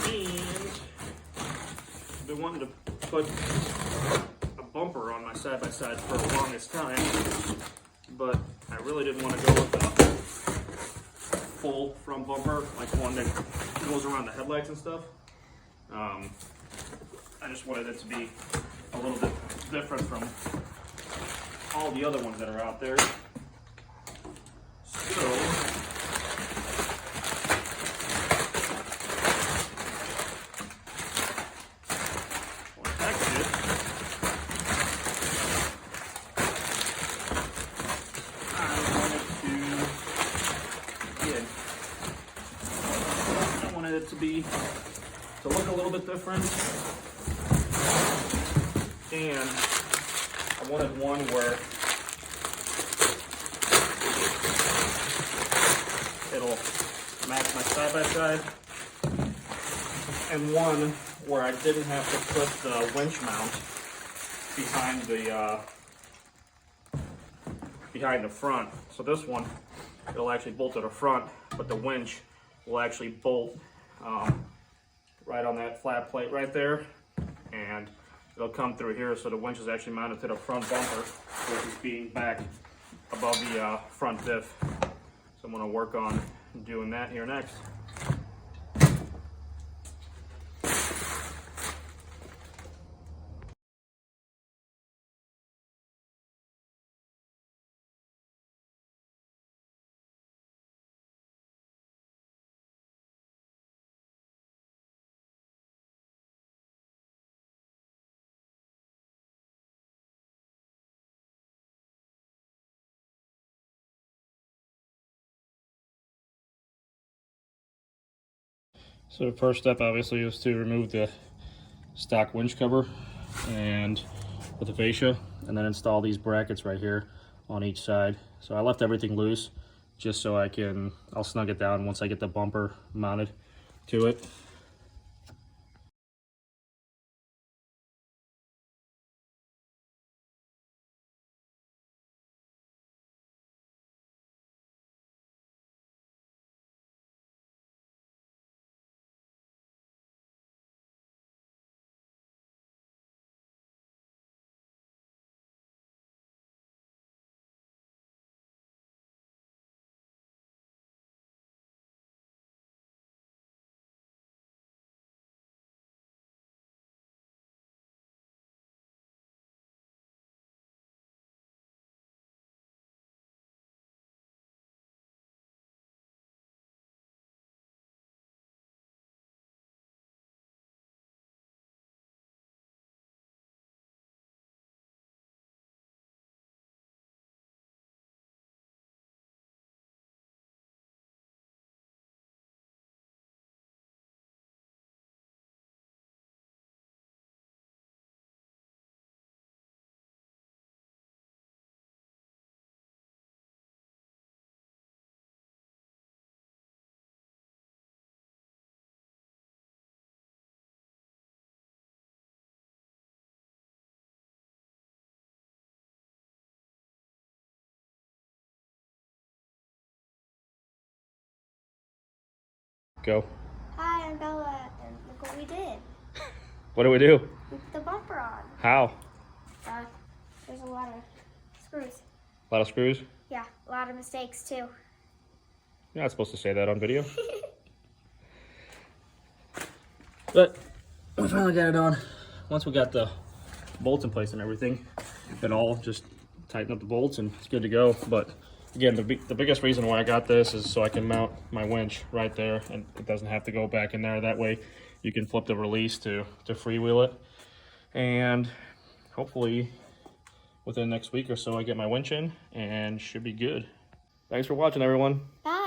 And I've been wanting to put a bumper on my side-by-side for the longest time, but I really didn't want to go with the full front bumper, like one that goes around the headlights and stuff. I just wanted it to be a little bit different from all the other ones that are out there. So, what I did, I wanted it to look a little bit different, and I wanted one where it'll match my side-by-side, and one where I didn't have to put the winch mount behind the front. So this one, it'll actually bolt to the front, but the winch will actually bolt right on that flat plate right there, and it'll come through here. So the winch is actually mounted to the front bumper versus being back above the front diff. So I'm going to work on doing that here next. So the first step obviously is to remove the stock winch cover and with the fascia, and then install these brackets right here on each side. So I left everything loose just so I'll snug it down once I get the bumper mounted to it. Go. Hi, I'm Bella, and look what we did. What do we do? We put the bumper on. How? There's a lot of screws. A lot of screws? Yeah, a lot of mistakes too. You're not supposed to say that on video. But we finally got it on. Once we got the bolts in place and everything, it all just tighten up the bolts and it's good to go. But again, the biggest reason why I got this is so I can mount my winch right there, and it doesn't have to go back in there. That way you can flip the release to freewheel it. And hopefully within the next week or so I get my winch in and should be good. Thanks for watching, everyone. Bye.